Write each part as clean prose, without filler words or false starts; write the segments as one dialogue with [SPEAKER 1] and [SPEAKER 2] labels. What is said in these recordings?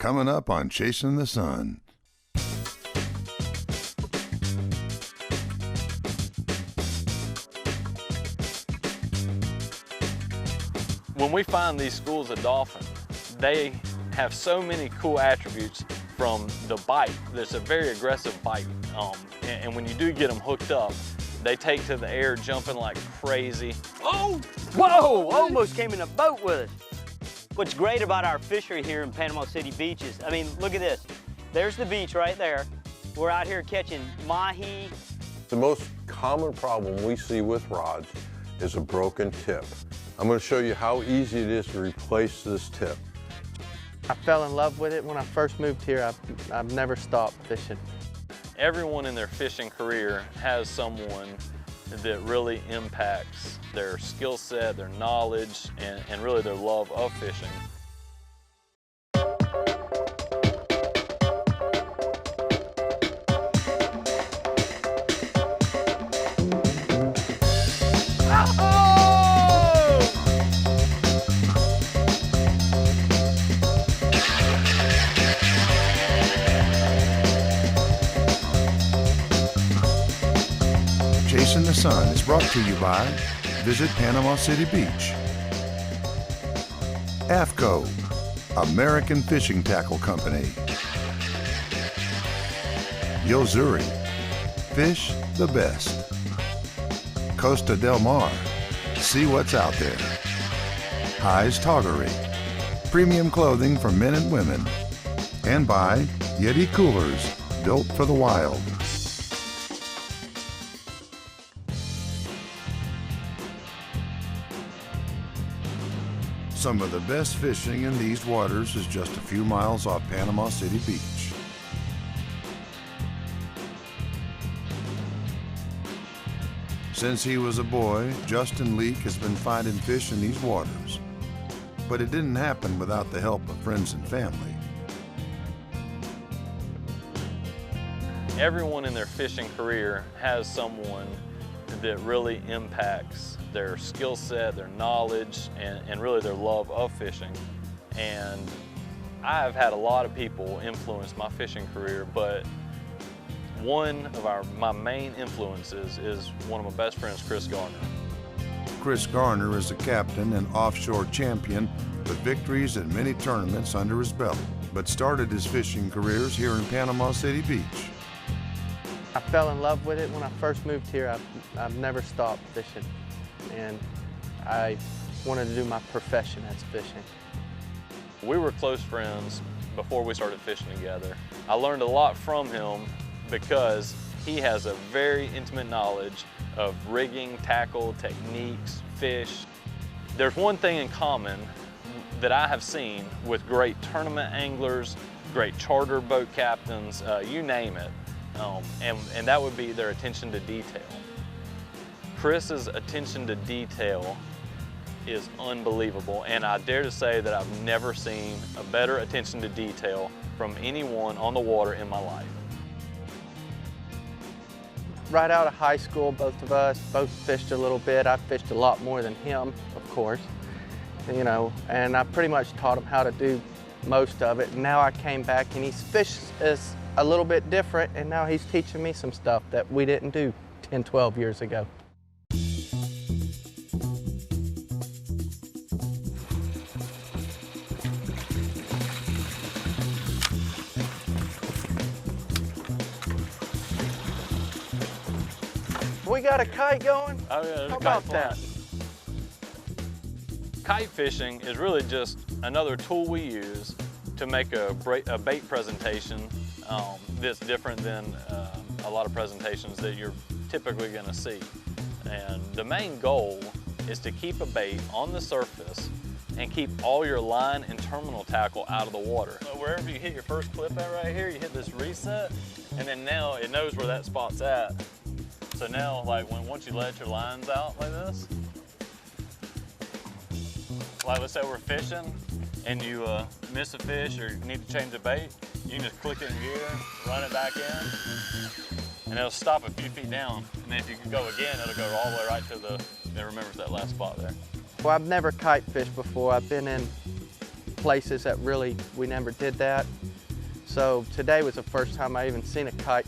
[SPEAKER 1] coming up on Chasing the Sun.
[SPEAKER 2] When we find these schools of dolphin, they have so many cool attributes from the bite. There's a very aggressive bite, and when you do get them hooked up, they take to the air jumping like crazy.
[SPEAKER 3] Oh! Whoa! Almost came in a boat with us. What's great about our fishery here in Panama City Beach is, I mean, look at this. There's the beach right there. We're out here catching mahi.
[SPEAKER 4] The most common problem we see with rods is a broken tip. I'm going to show you how easy it is to replace this tip.
[SPEAKER 5] I fell in love with it when I first moved here. I've never stopped fishing.
[SPEAKER 2] Everyone in their fishing career has someone that really impacts their skill set, their knowledge, and really their love of fishing.
[SPEAKER 1] Chasing the Sun is brought to you by Visit Panama City Beach, AFCO, American Fishing Tackle Company, Yozuri, Fish the Best, Costa del Mar, see what's out there, High's Toggery, premium clothing for men and women, and by Yeti Coolers, built for the wild. Some of the best fishing in these waters is just a few miles off Panama City Beach. Since he was a boy, Justin Leake has been finding fish in these waters. But it didn't happen without the help of friends and family.
[SPEAKER 2] Everyone in their fishing career has someone that really impacts their skill set, their knowledge, and really their love of fishing. And I've had a lot of people influence my fishing career, but one of my main influences is one of my best friends, Chris Garner.
[SPEAKER 1] Chris Garner is a captain and offshore champion with victories in many tournaments under his belt, but started his fishing careers here in Panama City Beach.
[SPEAKER 5] I fell in love with it when I first moved here. I've never stopped fishing, and I wanted to do my profession as fishing.
[SPEAKER 2] We were close friends before we started fishing together. I learned a lot from him because he has a very intimate knowledge of rigging, tackle, techniques, fish. There's one thing in common that I have seen with great tournament anglers, great charter boat captains, you name it. And that would be their attention to detail. Chris's attention to detail is unbelievable, and I dare to say that I've never seen a better attention to detail from anyone on the water in my life.
[SPEAKER 5] Right out of high school, both of us both fished a little bit. I fished a lot more than him, of course, you know, and I pretty much taught him how to do most of it. And now I came back and his fish is a little bit different, and now he's teaching me some stuff that we didn't do 10, 12 years ago. We got a kite going?
[SPEAKER 2] Oh yeah, there's
[SPEAKER 5] How
[SPEAKER 2] a kite
[SPEAKER 5] about
[SPEAKER 2] flying.
[SPEAKER 5] that?
[SPEAKER 2] Kite fishing is really just another tool we use to make a bait presentation that's different than a lot of presentations that you're typically going to see. And the main goal is to keep a bait on the surface and keep all your line and terminal tackle out of the water. So wherever you hit your first clip at right here, you hit this reset, and then now it knows where that spot's at. So now, like once you let your lines out like this, like let's say we're fishing and you miss a fish or need to change the bait, you can just click it in gear, run it back in, and it'll stop a few feet down. And then if you can go again, it'll go all the way right to it remembers that last spot there.
[SPEAKER 5] Well, I've never kite fished before. I've been in places that really, we never did that. So today was the first time I even seen a kite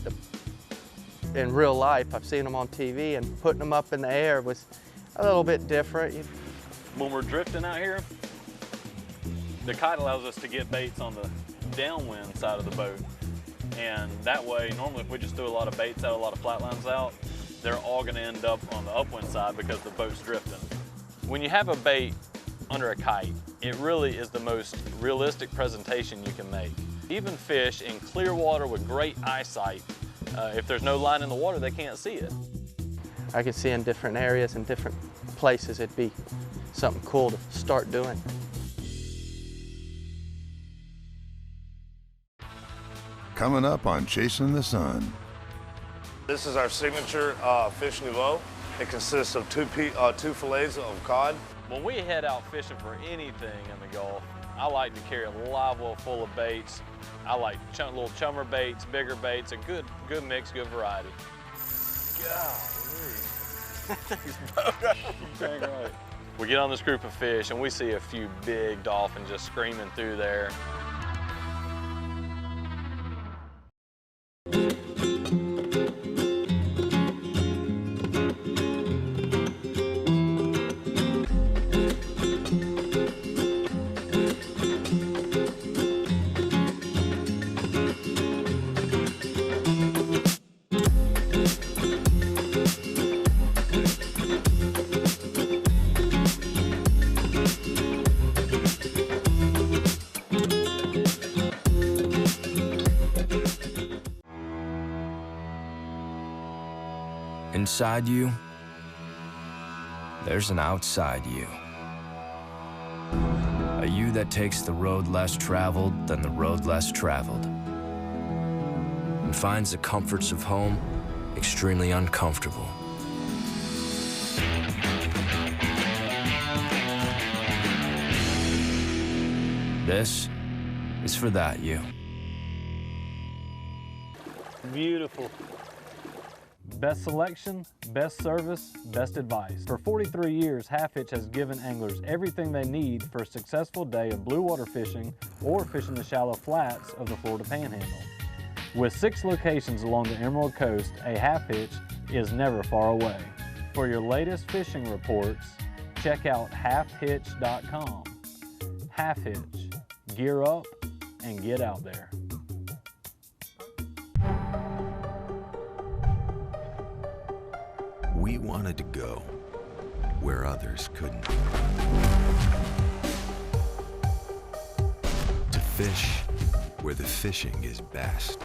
[SPEAKER 5] in real life. I've seen them on TV, and putting them up in the air was a little bit different.
[SPEAKER 2] When we're drifting out here, the kite allows us to get baits on the downwind side of the boat. And that way, normally if we just threw a lot of baits out, a lot of flatlines out, they're all gonna end up on the upwind side because the boat's drifting. When you have a bait under a kite, it really is the most realistic presentation you can make. Even fish in clear water with great eyesight, if there's no line in the water, they can't see it.
[SPEAKER 5] I could see in different areas and different places it'd be something cool to start doing.
[SPEAKER 1] Coming up on Chasing the Sun.
[SPEAKER 6] This is our signature fish nouveau. It consists of two fillets of cod.
[SPEAKER 2] When we head out fishing for anything in the Gulf, I like to carry a live well full of baits. I like little chummer baits, bigger baits, a good mix, good variety. Golly. Right. We get on this group of fish and we see a few big dolphins just screaming through there.
[SPEAKER 7] Inside you, there's an outside you. A you that takes the road less traveled than the road less traveled, and finds the comforts of home extremely uncomfortable. This is for that you.
[SPEAKER 3] Beautiful.
[SPEAKER 8] Best selection, best service, best advice. For 43 years, Hitch has given anglers everything they need for a successful day of blue water fishing or fishing the shallow flats of the Florida Panhandle. With 6 locations along the Emerald Coast, a Hitch is never far away. For your latest fishing reports, check out halfhitch.com. Hitch, gear up and get out there.
[SPEAKER 9] We wanted to go where others couldn't. To fish where the fishing is best.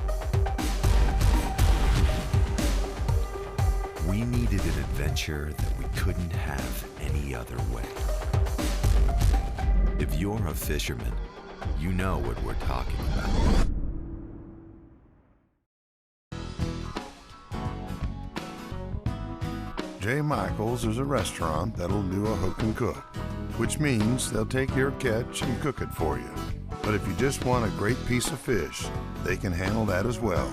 [SPEAKER 9] We needed an adventure that we couldn't have any other way. If you're a fisherman, you know what we're talking about.
[SPEAKER 1] J. Michael's is a restaurant that'll do a hook and cook, which means they'll take your catch and cook it for you. But if you just want a great piece of fish, they can handle that as well.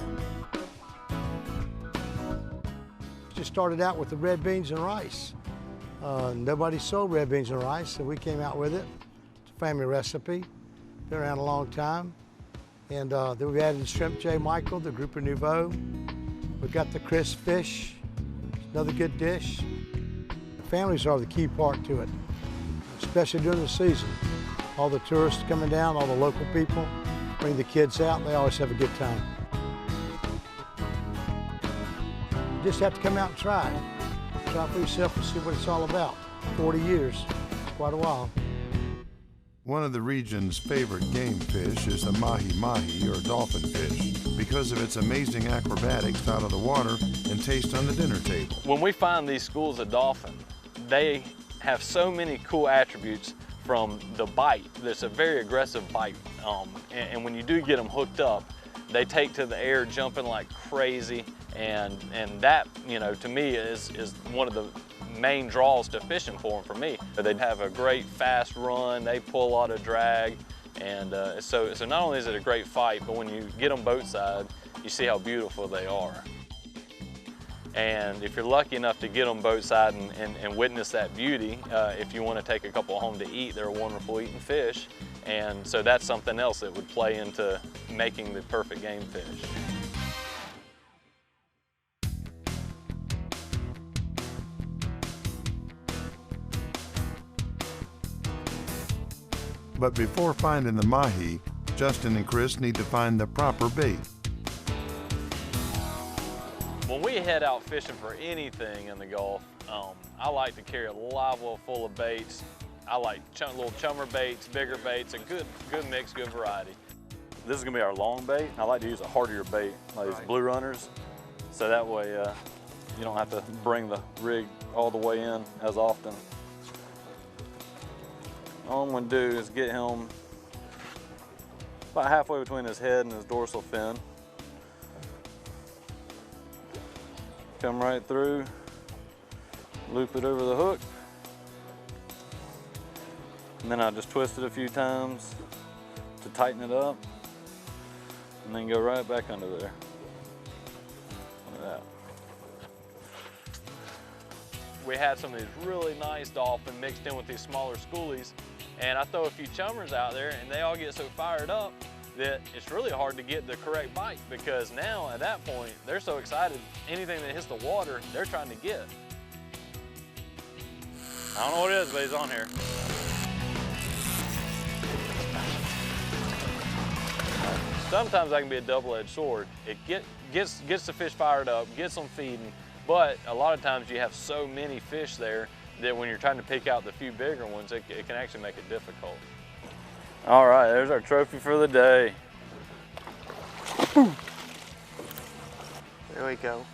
[SPEAKER 10] Just started out with the red beans and rice. Nobody sold red beans and rice, so we came out with it. It's a family recipe, been around a long time. And then we've added the shrimp J. Michael, the grouper nouveau. We've got the crisp fish, another good dish. Families are the key part to it, especially during the season. All the tourists coming down, all the local people, bring the kids out, they always have a good time. You just have to come out and try it. Try for yourself and see what it's all about. 40 years, quite a while.
[SPEAKER 1] One of the region's favorite game fish is the mahi-mahi, or dolphin fish, because of its amazing acrobatics out of the water and taste on the dinner table.
[SPEAKER 2] When we find these schools of dolphin, they have so many cool attributes from the bite. There's a very aggressive bite, and when you do get them hooked up, they take to the air jumping like crazy, and that, you know, to me is one of the main draws to fishing for them for me. They have a great fast run, they pull a lot of drag, and so not only is it a great fight, but when you get them boat side, you see how beautiful they are. And if you're lucky enough to get them boat side and witness that beauty, if you want to take a couple home to eat, they're a wonderful eating fish. And so that's something else that would play into making the perfect game fish.
[SPEAKER 1] But before finding the mahi, Justin and Chris need to find the proper bait.
[SPEAKER 2] When we head out fishing for anything in the Gulf, I like to carry a live well full of baits. I like little chummer baits, bigger baits, a good mix, good variety. This is gonna be our long bait. I like to use a hardier bait, like these blue runners, so that way you don't have to bring the rig all the way in as often. All I'm gonna do is get him about halfway between his head and his dorsal fin. Come right through, loop it over the hook, and then I just twist it a few times to tighten it up, and then go right back under there. Look at that. We had some of these really nice dolphin mixed in with these smaller schoolies, and I throw a few chummers out there and they all get so fired up that it's really hard to get the correct bite, because now at that point they're so excited, anything that hits the water they're trying to get. I don't know what it is, but he's on here. Sometimes that can be a double-edged sword. It gets the fish fired up, gets them feeding, but a lot of times you have so many fish there that when you're trying to pick out the few bigger ones, it can actually make it difficult. All right, there's our trophy for the day.
[SPEAKER 5] There we go.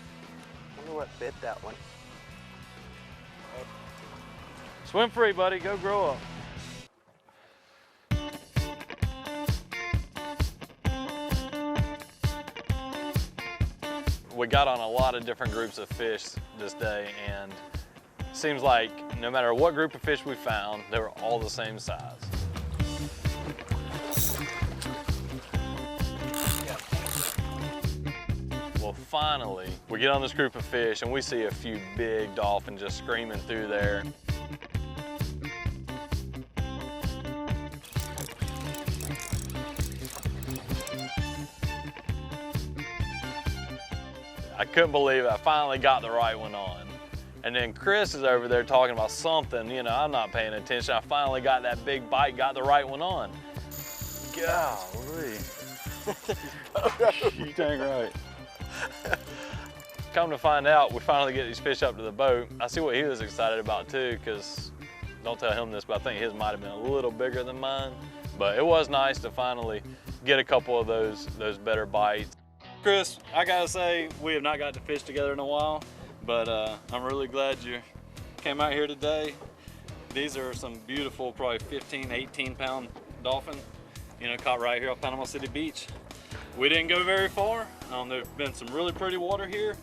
[SPEAKER 5] Wonder what bit that one.
[SPEAKER 2] Swim free, buddy, go grow up. We got on a lot of different groups of fish this day, and it seems like no matter what group of fish we found, they were all the same size. Well, finally, we get on this group of fish and we see a few big dolphins just screaming through there. I couldn't believe it. I finally got the right one on. And then Chris is over there talking about something, you know, I'm not paying attention. I finally got that big bite, got the right one on. Golly. You dang right. Come to find out, we finally get these fish up to the boat. I see what he was excited about too, because don't tell him this, but I think his might have been a little bigger than mine. But it was nice to finally get a couple of those better bites. Chris, I gotta say, we have not got to fish together in a while, but I'm really glad you came out here today. These are some beautiful, probably 15, 18 pound dolphin, you know, caught right here off Panama City Beach. We didn't go very far. There's been some really pretty water here,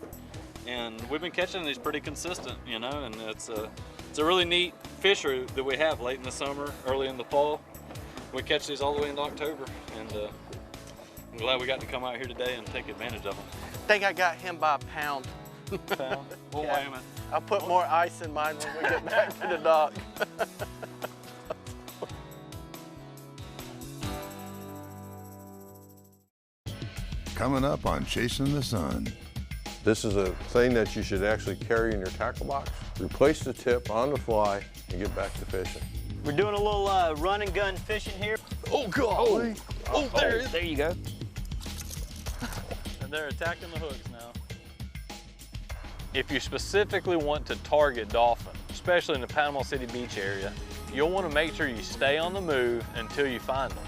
[SPEAKER 2] and we've been catching these pretty consistent, you know, and it's a really neat fishery that we have late in the summer, early in the fall. We catch these all the way into October, and I'm glad we got to come out here today and take advantage of them.
[SPEAKER 5] I think I got him by a pound.
[SPEAKER 2] Pound? We'll
[SPEAKER 5] Yeah.
[SPEAKER 2] weigh him.
[SPEAKER 5] I'll put more ice in mine when we get back to the dock.
[SPEAKER 1] Coming up on Chasing the Sun.
[SPEAKER 4] This is a thing that you should actually carry in your tackle box. Replace the tip on the fly and get back to fishing.
[SPEAKER 3] We're doing a little run and gun fishing here.
[SPEAKER 2] Oh, God! Oh, there it is.
[SPEAKER 3] There you go.
[SPEAKER 2] And they're attacking the hooks now. If you specifically want to target dolphin, especially in the Panama City Beach area, you'll want to make sure you stay on the move until you find them.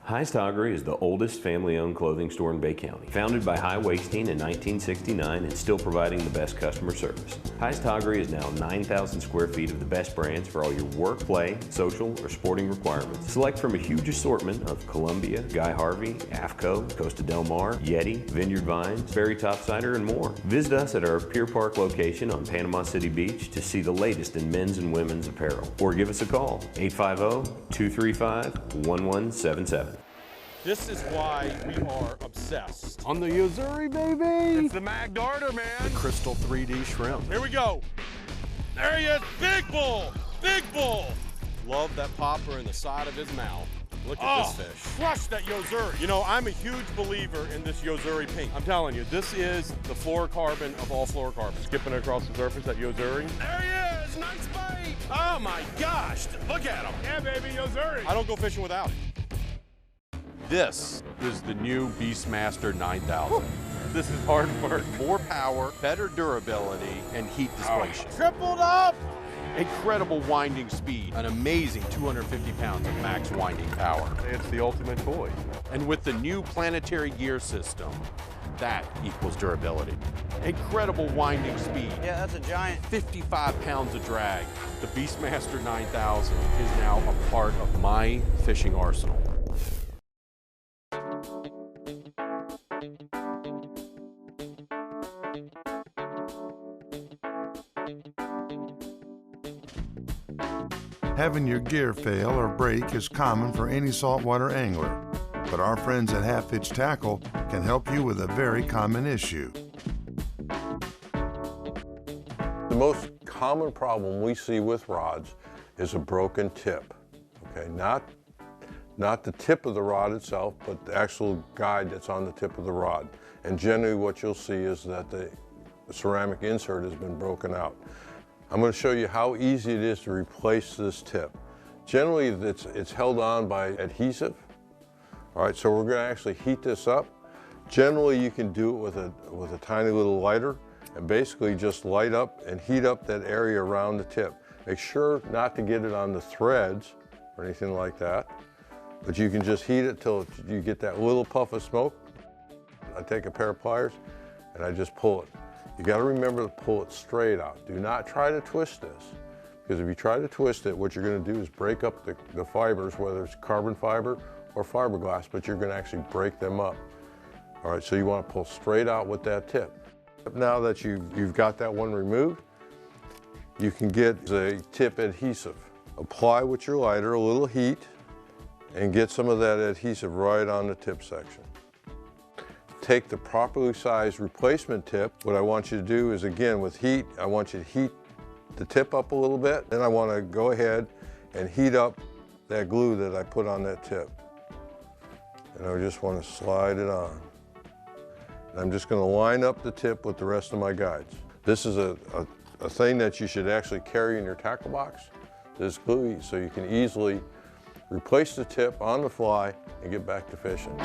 [SPEAKER 11] High's Toggery is the oldest family-owned clothing store in Bay County. Founded by High Wasting in 1969 and still providing the best customer service. High's Toggery is now 9,000 square feet of the best brands for all your work, play, social, or sporting requirements. Select from a huge assortment of Columbia, Guy Harvey, AFCO, Costa Del Mar, Yeti, Vineyard Vines, Berry Topsider, and more. Visit us at our Pier Park location on Panama City Beach to see the latest in men's and women's apparel. Or give us a call, 850-235-1177.
[SPEAKER 12] This is why we are obsessed.
[SPEAKER 13] On the Yozuri, baby!
[SPEAKER 12] It's the Mag Darter, man.
[SPEAKER 13] The Crystal 3D Shrimp.
[SPEAKER 12] Here we go. There he is, big bull, big bull. Love that popper in the side of his mouth. Look at this fish. Crush that Yozuri. You know, I'm a huge believer in this Yozuri pink. I'm telling you, this is the fluorocarbon of all fluorocarbons. Skipping across the surface, that Yozuri. There he is, nice bite. Oh my gosh, look at him. Yeah, baby, Yozuri. I don't go fishing without him. This is the new Beastmaster 9000. This is hard work. More power, better durability, and heat dissipation. Tripled up! Incredible winding speed, an amazing 250 pounds of max winding power. It's the ultimate toy. And with the new planetary gear system, that equals durability. Incredible winding speed.
[SPEAKER 3] Yeah, that's a giant.
[SPEAKER 12] 55 pounds of drag. The Beastmaster 9000 is now a part of my fishing arsenal.
[SPEAKER 1] Having your gear fail or break is common for any saltwater angler, but our friends at Half Hitch Tackle can help you with a very common issue.
[SPEAKER 4] The most common problem we see with rods is a broken tip. Okay, not the tip of the rod itself, but the actual guide that's on the tip of the rod. And generally what you'll see is that the ceramic insert has been broken out. I'm going to show you how easy it is to replace this tip. Generally, it's held on by adhesive. All right, so we're going to actually heat this up. Generally, you can do it with a tiny little lighter and basically just light up and heat up that area around the tip. Make sure not to get it on the threads or anything like that, but you can just heat it till you get that little puff of smoke. I take a pair of pliers and I just pull it. You got to remember to pull it straight out. Do not try to twist this, because if you try to twist it, what you're going to do is break up the fibers, whether it's carbon fiber or fiberglass, but you're going to actually break them up. All right, so you want to pull straight out with that tip. Now that you've got that one removed, you can get a tip adhesive. Apply with your lighter a little heat and get some of that adhesive right on the tip section. Take the properly sized replacement tip. What I want you to do is, again, with heat, I want you to heat the tip up a little bit. Then I want to go ahead and heat up that glue that I put on that tip. And I just want to slide it on. And I'm just going to line up the tip with the rest of my guides. This is a thing that you should actually carry in your tackle box, this glue, so you can easily replace the tip on the fly and get back to fishing.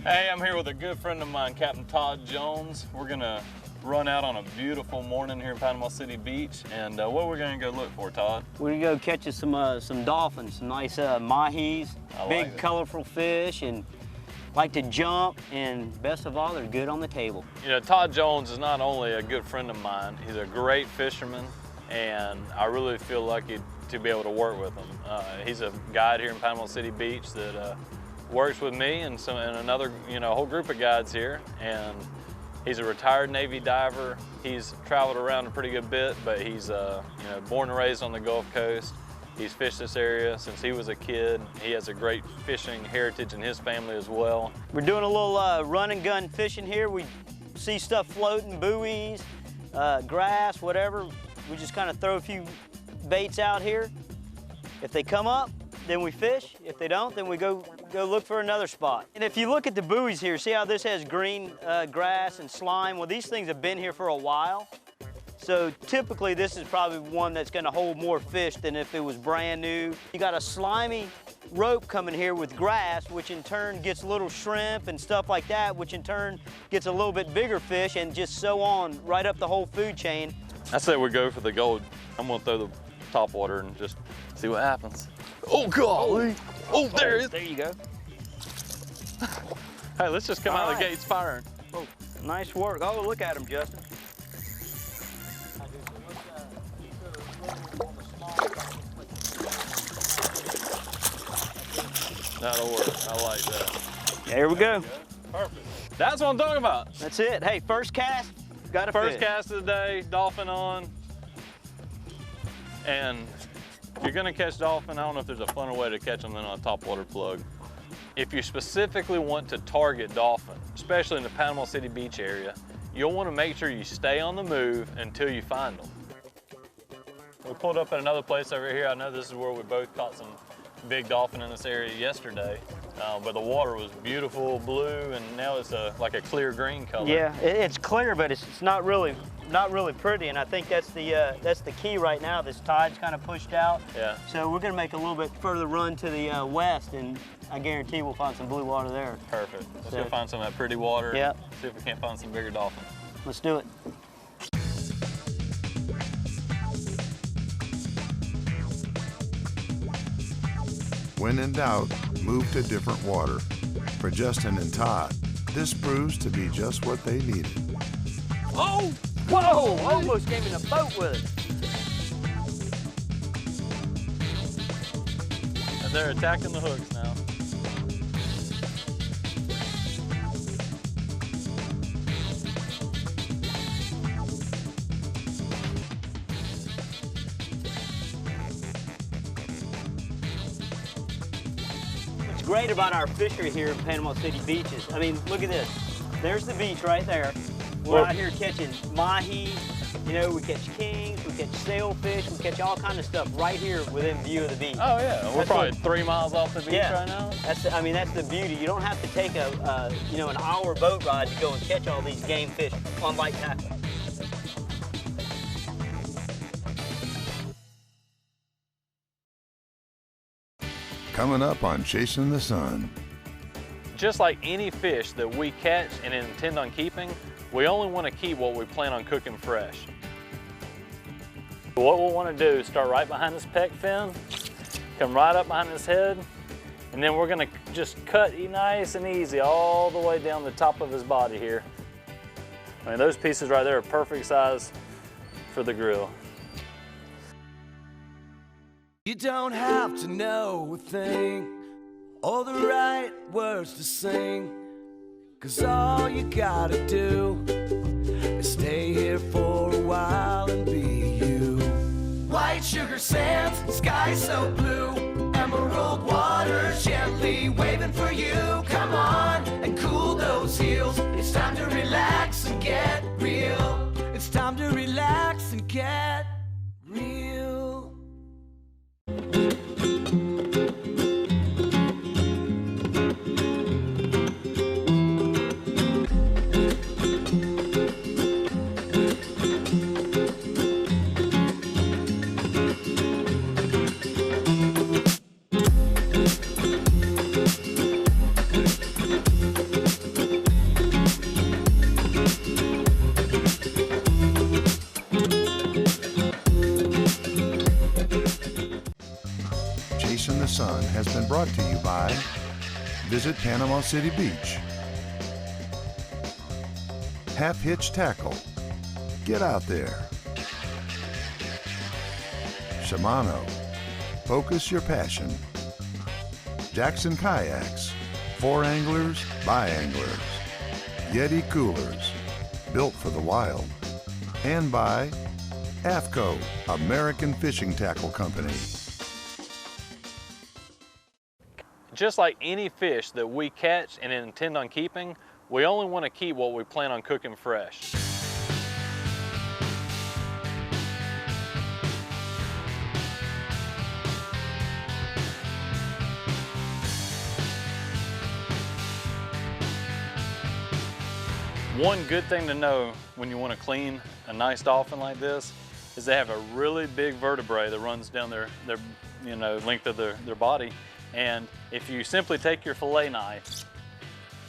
[SPEAKER 2] Hey, I'm here with a good friend of mine, Captain Todd Jones. We're gonna run out on a beautiful morning here in Panama City Beach, and what we're gonna go look for, Todd?
[SPEAKER 3] We're gonna go catch us some dolphins, some nice mahis, big colorful fish, and like to jump, and best of all, they're good on the table.
[SPEAKER 2] You know, Todd Jones is not only a good friend of mine, he's a great fisherman, and I really feel lucky to be able to work with him. He's a guide here in Panama City Beach that works with me and another, whole group of guides here, and he's a retired Navy diver. He's traveled around a pretty good bit, but he's born and raised on the Gulf Coast. He's fished this area since he was a kid. He has a great fishing heritage in his family as well.
[SPEAKER 3] We're doing a little run and gun fishing here. We see stuff floating, buoys, grass, whatever. We just kind of throw a few baits out here. If they come up, then we fish. If they don't, then we go look for another spot. And if you look at the buoys here, see how this has green grass and slime? Well, these things have been here for a while. So typically this is probably one that's gonna hold more fish than if it was brand new. You got a slimy rope coming here with grass, which in turn gets little shrimp and stuff like that, which in turn gets a little bit bigger fish, and just so on right up the whole food chain.
[SPEAKER 2] I say we go for the gold. I'm gonna throw the top water and just see what happens. Oh, golly. Oh, there it is.
[SPEAKER 3] There you go.
[SPEAKER 2] Hey, let's just come out of the gates firing.
[SPEAKER 3] Oh, nice work. Oh, look at him, Justin.
[SPEAKER 2] That'll work. I like that.
[SPEAKER 3] There we go.
[SPEAKER 2] Perfect. That's what I'm talking about.
[SPEAKER 3] That's it. Hey, first cast, got a
[SPEAKER 2] First
[SPEAKER 3] fish.
[SPEAKER 2] cast of the day, dolphin on. And If you're gonna catch dolphin, I don't know if there's a funner way to catch them than on a topwater plug. If you specifically want to target dolphin, especially in the Panama City Beach area, you'll want to make sure you stay on the move until you find them. We pulled up at another place over here. I know this is where we both caught some big dolphin in this area yesterday, but the water was beautiful blue, and now it's like a clear green color.
[SPEAKER 3] Yeah, it's clear, but it's not really pretty, and I think that's the key right now. This tide's kind of pushed out.
[SPEAKER 2] Yeah.
[SPEAKER 3] So we're gonna make a little bit further run to the west, and I guarantee we'll find some blue water there.
[SPEAKER 2] Perfect. Let's go find some of that pretty water.
[SPEAKER 3] Yeah.
[SPEAKER 2] See if we can't find some bigger dolphin.
[SPEAKER 3] Let's do it.
[SPEAKER 1] When in doubt, move to different water. For Justin and Todd, this proves to be just what they needed.
[SPEAKER 3] Oh! Whoa! Almost came in a boat with it.
[SPEAKER 2] And they're attacking the hooks now.
[SPEAKER 3] What's great about our fishery here in Panama City Beach is, I mean, look at this. There's the beach right there. We're out here catching mahi, you know, we catch kings, we catch sailfish, we catch all kind of stuff right here within view of the beach.
[SPEAKER 2] Oh yeah, we're probably 3 miles off the beach right now.
[SPEAKER 3] That's the beauty. You don't have to take a you know, an hour boat ride to go and catch all these game fish on light tackle.
[SPEAKER 1] Coming up on Chasing the Sun.
[SPEAKER 2] Just like any fish that we catch and intend on keeping, we only want to keep what we plan on cooking fresh. What we'll want to do is start right behind this pec fin, come right up behind his head, and then we're going to just cut nice and easy all the way down the top of his body here. I mean, those pieces right there are perfect size for the grill.
[SPEAKER 14] You don't have to know a thing or the right words to sing, 'cause all you gotta do is stay here for a while and be you. White sugar sands, sky so blue, emerald water gently waving for you. Come on and cool those heels. It's time to relax and get real. It's time to relax and get real.
[SPEAKER 1] Chasing the Sun has been brought to you by Visit Panama City Beach, Half Hitch Tackle, get out there, Shimano, focus your passion, Jackson Kayaks, for anglers by anglers, Yeti Coolers, built for the wild, and by AFCO, American Fishing Tackle Company.
[SPEAKER 2] Just like any fish that we catch and intend on keeping, we only want to keep what we plan on cooking fresh. One good thing to know when you want to clean a nice dolphin like this is they have a really big vertebrae that runs down their you know, length of their body. And if you simply take your fillet knife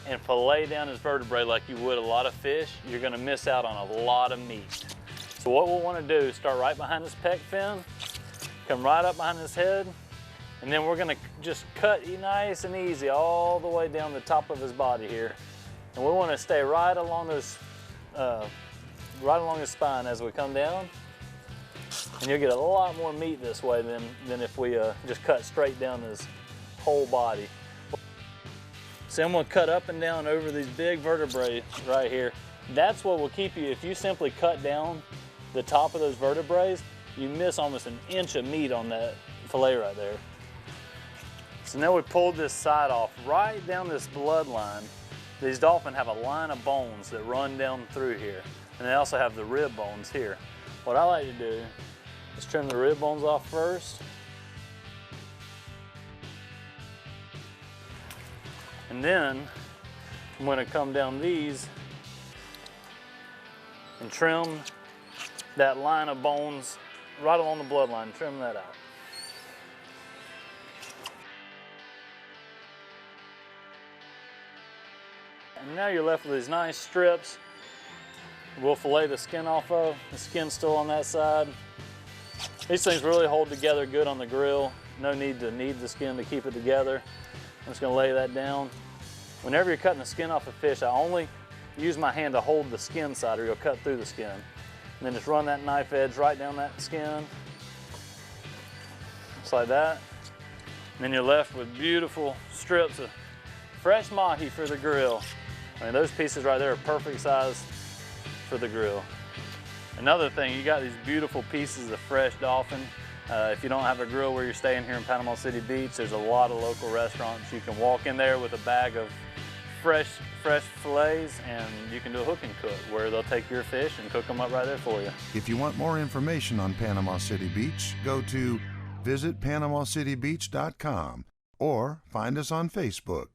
[SPEAKER 2] and fillet down his vertebrae like you would a lot of fish, you're gonna miss out on a lot of meat. So what we'll wanna do is start right behind his pec fin, come right up behind his head, and then we're gonna just cut nice and easy all the way down the top of his body here. And we wanna stay right along this, right along his spine as we come down. And you'll get a lot more meat this way than if we just cut straight down his whole body. So I'm gonna cut up and down over these big vertebrae right here. That's what will keep you, if you simply cut down the top of those vertebrae, you miss almost an inch of meat on that
[SPEAKER 8] fillet right there. So now we pulled this side off right down this bloodline. These dolphin have a line of bones that run down through here. And they also have the rib bones here. What I like to do is trim the rib bones off first. And then I'm gonna come down these and trim that line of bones right along the bloodline, trim that out. And now you're left with these nice strips. We'll fillet the skin off of. The skin's still on that side. These things really hold together good on the grill. No need to knead the skin to keep it together. I'm just gonna lay that down. Whenever you're cutting the skin off a fish, I only use my hand to hold the skin side or you'll cut through the skin. And then just run that knife edge right down that skin. Just like that. And then you're left with beautiful strips of fresh mahi for the grill. I mean, those pieces right there are perfect size for the grill. Another thing, you got these beautiful pieces of fresh dolphin. If you don't have a grill where you're staying here in Panama City Beach, there's a lot of local restaurants. You can walk in there with a bag of fresh fillets and you can do a hook and cook where they'll take your fish and cook them up right there for you.
[SPEAKER 1] If you want more information on Panama City Beach, go to visitpanamacitybeach.com or find us on Facebook.